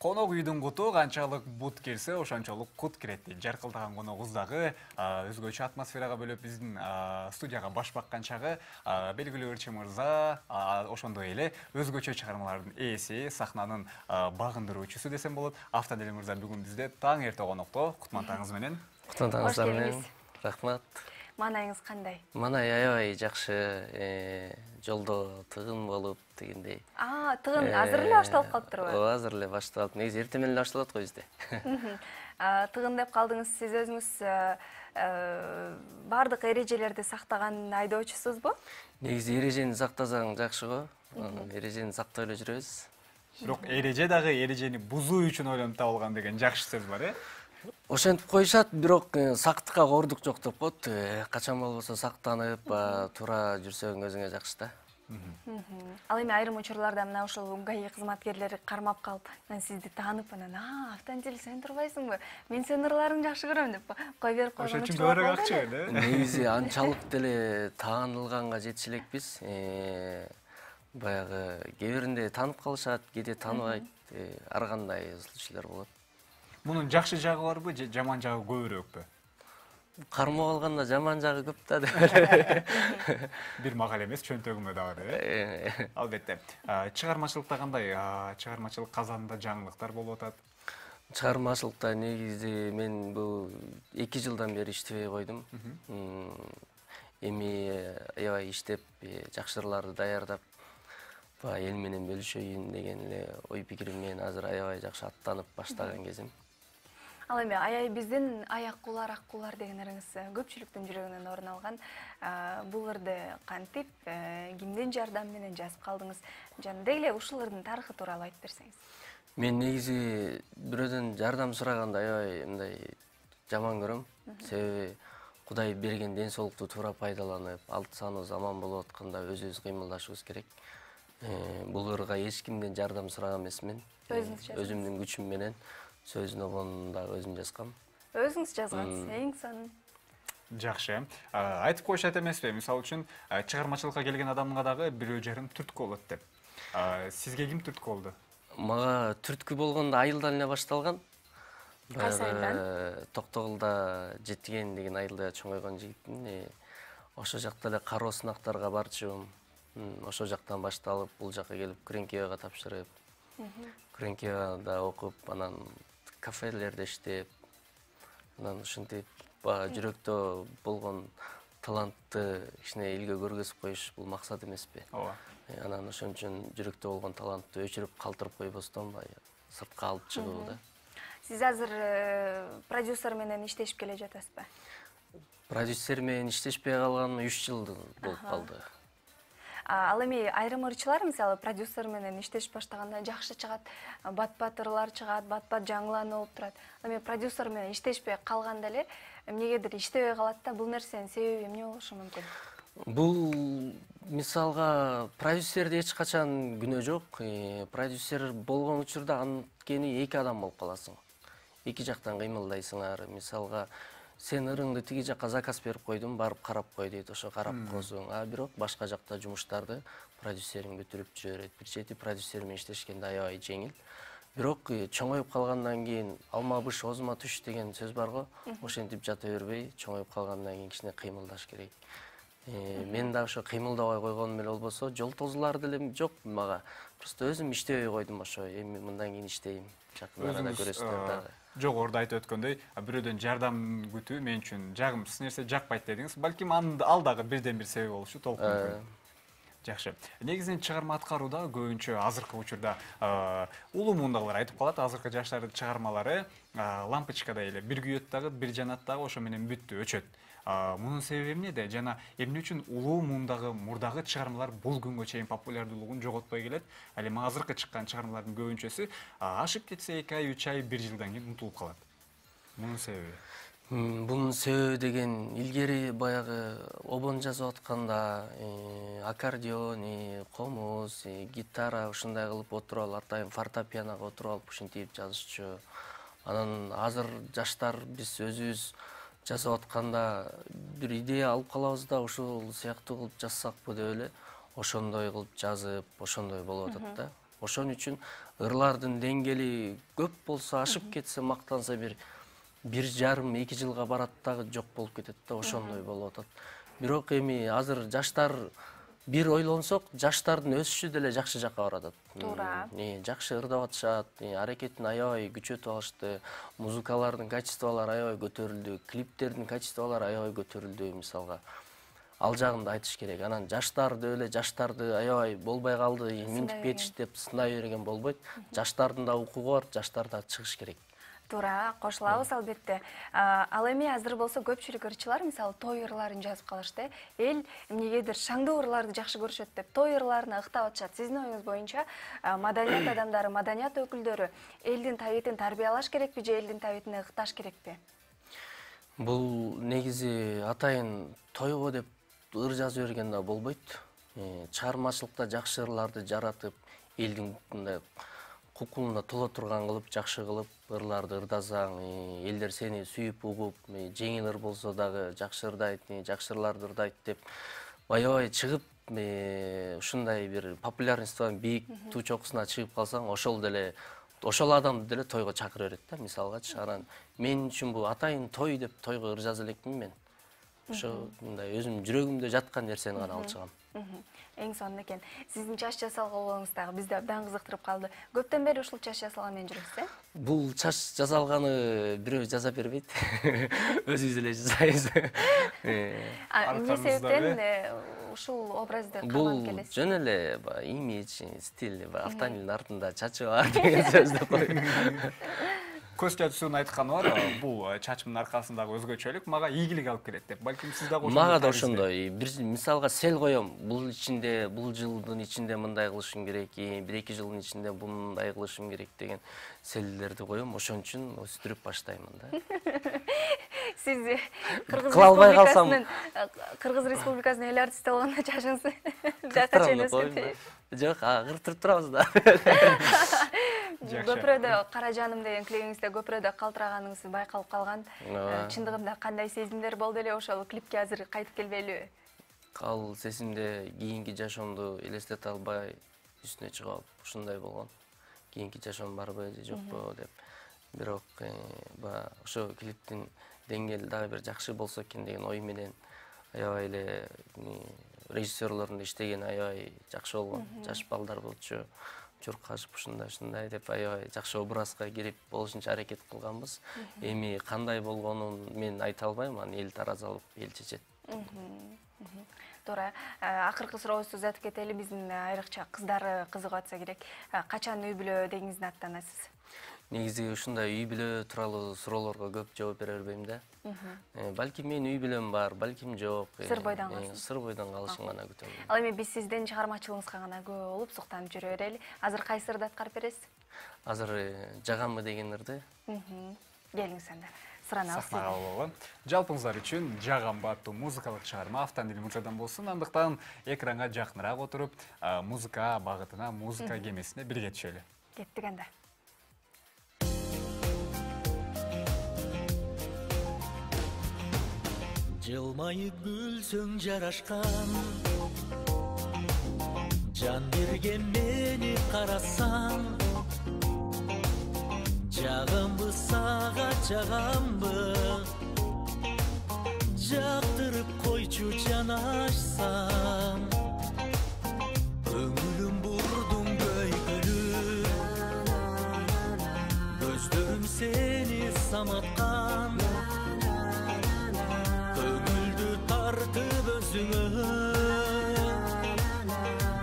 Конок үйдүн куту канчалык бут келсе, ошончолук кут кирет дейт. Жаркылдаган коногубуз дагы өзгөчө атмосферага бөлөп биздин студияга баш баккан чагы белгилүү Ырчы мырза, ошондой эле өзгөчө чыгармалардын ээси, сахнанын багындыруучусу десем болот. Автоделе мырза бүгүн бизде таң эрте конокто. Кутман таңыңыз менен. Кутман таңыңыздар менен. Рахмат. Маанайыңыз кандай? Маанай аябай жакшы, жолдо тыгын болуп дегендей. Тыгын азыр эле башталып калыптырбы? Ооба, азыр эле башталып. Негизи эртең менен эле башталат го бизде. Тыгын деп калдыңыз, сиз өзүңүз бардык эрежелерди сактаган айдоочусузбу? Негизи эрежени сактасаң жакшы го. Эрежени сактай эле жүрөбүз. Бирок эреже дагы эрежени бузуу үчүн ойлонуп табылган деген жакшы сөз бар, Ошентип коюшат, бирок сактыкка коордук жок деп коет. Качан болбосо сактанып, туура жүрсөң өзүңө жакшы да. Ал эми айрым учурларда мына ошол ГАИ кызматкерлери кармап калып, сизди таанып, автомобиль сен турбайсыңбы? Мен сенин ырларыңды жакшы көрөм деп кой берип койгон учурлар болду. Ошо үчүн акчы, Негизи анчалык деле таанылганга жетише элекпиз. Баягы кээ биринде таанып калышат, кээде тааныбайт, ар кандай случайлар болот. Мунун жакшы жагы барбы, же жаман жагы көбүрөөкпү? Кармоо алганда жаман жагы көп да деп. Бир макал эмес, чөнтөгүмө да бар, Албетте. Чыгармачылыкта кандай? Чыгармачылык казанында жаңылыктар болуп атат. Чыгармачылыкта негизи мен бул 2 жылдан бери иштебей койдум. Эми аябай иштеп, жакшырларды даярдап, эл менен бөлүшөйүн деген эле ой пикирим менен азыр аябай жакшы аттанып баштаган кезим. Ал эми аябай биздин аяккуулар, аккуулар деген ырыңыз көпчүлүктүн жүрөгүнөн орун алган. Бул ырды кантип, кимдин жардамы менен жазып калдыңыз? Жана деги эле ушул ырдын тарыхы тууралуу айтып берсеңиз. Мен негизи бирөөдөн жардам сураганды аябай мындай жаман көрөм. Себеби Кудай берген ден соолукту туура пайдаланып, алты саныбыз аман болуп атканда өзүбүз кыймылдашыбыз керек. Бул ырга эч кимден жардам сураган эмесмин. Өзүмдүн күчүм менен сөз ногонун дагы өзүм жазгам. Өзүңүз жазгансыз, эң сонун. Жакшы. Айтып коюшат эмеспи? Мисалы үчүн, чыгармачылыкка келген адамга дагы бирөө жарым түрткү болот деп. Сизге ким түрткү болду? Мага түрткү болгондо айылдан эле башталган. Кайсы айылдан? Токтогулда Жетиген деген айылда чоңойгон жигитмин. Ошол жакта эле кароо сынактарга барчумун. Ошол жактан башталып, бул жакка келип Күреңкебайга тапшырып, Күреңкебайда окуп, анан кафелерде иштеп, анан ушинтип жүрөктө болгон талантты кичине элге көргөзүп коюш бул максат эмеспи? Ооба. Анан ошон үчүн жүрөктө болгон талантты өчүрүп калтырып койбостон сыртка алып чыгуу да. Сиз азыр продюсер менен иштешип келе жатасызбы? Продюсер менен иштешпей калганыма 3 жыл болуп калды. Ал эми айрым ырчылар мисалы продюсер менен иштешип баштаганда жакшы чыгат, бат-бат ырлар чыгат, бат-бат жаңылануу болуп турат. Ал эми продюсер менен иштешпей калганда эле эмнегедир иштебей калат да, бул нерсенин себеби эмне болушу мүмкүн? Бул мисалга продюсерде эч качан күнөө жок. Продюсер болгон учурда анткени 2 адам болуп каласың. 2 жактан кыймылдайсыңар. Мисалга сен ырыңды тиги жакка заказ берип койдуң, барып карап кой дейт, ошо карап койсоң. Бирок башка жакта жумуштарды продюсериң бүтүрүп жиберет. Бир чети продюсер менен иштешкенде аябай жеңил. Бирок чоңоюп калгандан кийин алма быш озума түш деген сөз бар го. Ошентип жата бербей, чоңоюп калгандан кийин кичине кыймылдаш керек. Мен да ошо кыймылдабай койгонум эле болбосо, жол тозулар деле жок мага. Просто өзүм иштебей койдум ошо. Эми мындан кийин иштейм. Жакын арада көрөсүздөр дагы. Жогоруда айтып өткөндөй, бирөөдөн жардам күтүү мен үчүн жагымсыз нерсе, жакпайт дедиңиз. Балким ал дагы бирден бир себеп болушу толук мүмкүн. Жакшы. Негизинен чыгарма аткарууда көбүнчө азыркы учурда улуу муундагылар айтып калат, азыркы жаштардын чыгармалары лампочкадай эле, бир күйөт дагы, бир жанат дагы, ошо менен бүттү, өчөт. Мунун себеби эмнеде? Жана эмне үчүн улуу муундагы мурдагы чыгармалар бул күнгө чейин популярдуулугун жоготпой келет? Ал эми азыркы чыккан чыгармалардын көбүнчөсү ашып кетсе 2 ай, 3 ай, 1 жылдан кийин унутулуп калат. Мунун себеби? Бунун себеби деген илгери баягы обон жазып атканда аккордеон, комуз, гитара ушундай кылып отуруп алып, атайын фортепианого отуруп алып ушинтип жазышчу. Анан азыр жаштар биз өзүбүз жазып атканда бир идея алып калабыз да, ушул сыяктуу кылып жазсакпы деп эле ошондой кылып жазып, ошондой болуп атат да. Ошон үчүн ырлардын деңгели көп болсо, ашып кетсе, мактанса бир 1,5-2 жылга барат дагы жок болуп кетет да, ошондой болуп атат. Бирок эми азыр жаштар бир ойлонсок, жаштардын өсүшү деле жакшы жакка барат. Туура. Жакшы ырдап атышат, аракетин аябай күчөтүп алышты, музыкалардын качестволору аябай көтөрүлдү, клиптердин качестволору аябай көтөрүлдү мисалга. Ал жагын да айтыш керек. Анан жаштарды аябай болбой калды, минтип кетиш деп сынай берген болбойт. Жаштардын да укугу бар, жаштар да чыгыш керек. Туура, кошулабыз албетте. Ал эми азыр болсо көпчүлүк ырчылар мисалы той ырларын жазып калышты. Эл эмнегедир шаңдуу ырларды жакшы көрүшөт деп той ырларына ыктап атышат. Сиздин оюңуз боюнча маданият адамдары, маданият өкүлдөрү элдин табиятын тарбиялаш керекпи же элдин табиятына ыкташ керекпи? Бул негизи атайын тойго деп ыр жазып берген да болбойт. Чыгармачылыкта жакшы ырларды жаратып, элдин мындай кукулуна толо турган кылып, жакшы кылып ырларды ырдасаң, элдер сени сүйүп угуп, жеңил ыр болсо дагы жакшы ырдайт, жакшы ырларды ырдайт деп аябай чыгып, ушундай бир популярностьтон бийик туу чокусуна чыгып калсаң, ошол адамды деле тойго чакыра берет да, мисалгачы. Анан мен үчүн бул атайын той деп тойго ыр жаза элекмин мен. Ошо мындай өзүм жүрөгүмдө жаткан нерсени гана алып чыгам. Эң сонун экен. Сиздин чач жасалганыңыз дагы бизди абдан кызыктырып калды. Көптөн бери ушул чач жасалган менен жүрөсүз, Бул чач жасалганы бирөө жасап бербейт. Өзүбүз эле жасайбыз. Эмне себептен ушул образды кааланып келесиз? Бул жөн эле имидж, стиль, автомобилдин артында чачы бар деген сөздү коюп. Көз чачууну айтканы бар, бул чачымдын аркасындагы өзгөчөлүк мага ийгилик алып келет деп. Балким сиз дагы ошондой. Мага да ошондой. Бир мисалга сел коем. Бул жылдын ичинде мындай кылышым керек, 1-2 жылдын ичинде мындай кылышым керек деген селдерди коем. Ошон үчүн өстүрүп баштаймын да. Сиз Кыргыз Республикасынын эл артисти болгондо чачыңыз жакка чейин өскөн. Жок, кыртырып турабыз да. Көпүрөдө Кара жаным деген клипиңизде көпүрөдө калтыраганыңыз байкалып калган. Чындыгында кандай сезимдер болду эле ошол клипке азыр кайтып келбейлиби? Ал сезимде кийинки жашоомду элестете албай үстүнө чыгып алып ушундай болгон. Кийинки жашоом барбы же жокпу деп. Бирок ошо клиптин деңгээли дагы бир жакшы болсо экен деген ой менен аябай эле режиссерлордун иштеген аябай жакшы болгон. Жаш балдар болчу. Чуркашып ушундай деп аябай жакшы образга кирип болушунча аракет кылганбыз. Эми кандай болгонун мен айта албайм, аны эл таразалап эл чечет. Туура. Акыркы сурообузду узатып кетели, биздин айрыкча кыздары кызыгып атса керек. Качан үй бүлө дегиңиздин аттанасыз? Негизи ушундай үй бүлө тууралуу суроолорго көп жооп бере бербейм да. Балким мен үй бүлөм бар, балким жок. Сыр бойдон калсын. Сыр бойдон калышын гана күтөм. Ал эми биз сиздин чыгармачылыгыңызга гана көп болуп суктанып жүрө берели. Азыр кайсы ырды аткарып бересиз? Азыр Жагамбы деген ырды. Келиңиз анда. Суранабыз. Сахналуу. Жалпыңыздар үчүн Жагамбы аттуу музыкалык чыгарма Автандил мырзадан болсун. Андыктан экранга жакыныраак отуруп, музыка багытына, музыка кемесине бирге түшөлү. Кеттик анда. Жылмайып гүлсөң жарашкан, жан берген мени карасаң, жагамбы сага жагамбы, жактырып койчу жанашсам, көңүлүм бурдуң көйгөлү, көздөрүм сени саматкан, тартып өзүңө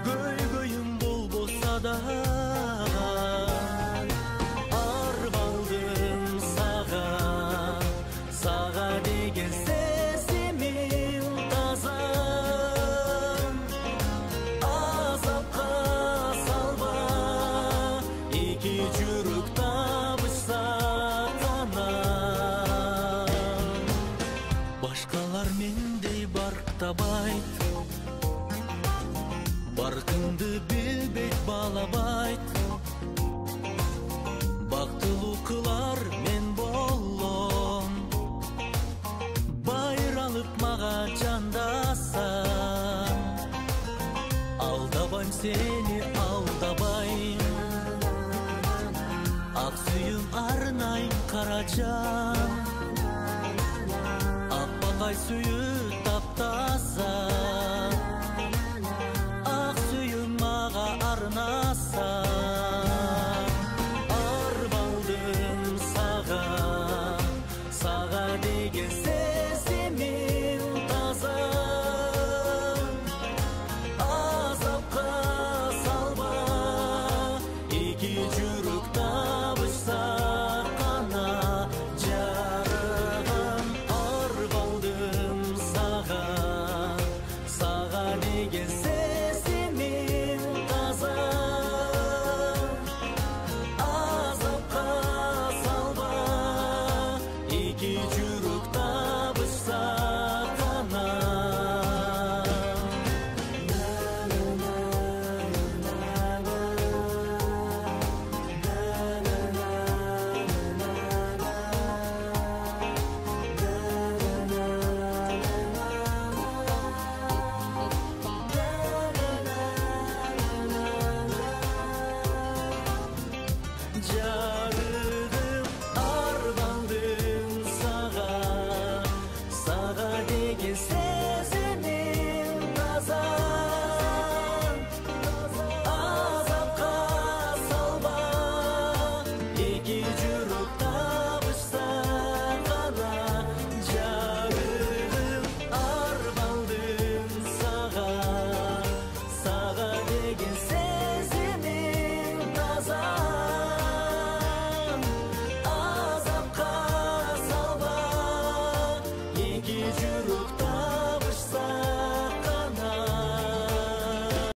көйгөйүм болбосо да арбалдым сага деген сезимим таза, азапка салба эки жүрөк табышса гана, башкалар мендей барктабайт, баркыңды билбейт баалабайт, бактылуу кылар мен болом, байралып мага жандасаң, алдабайм сени алдабайм, сүйүм арнайым каражан, аппакай сүйү таптаса.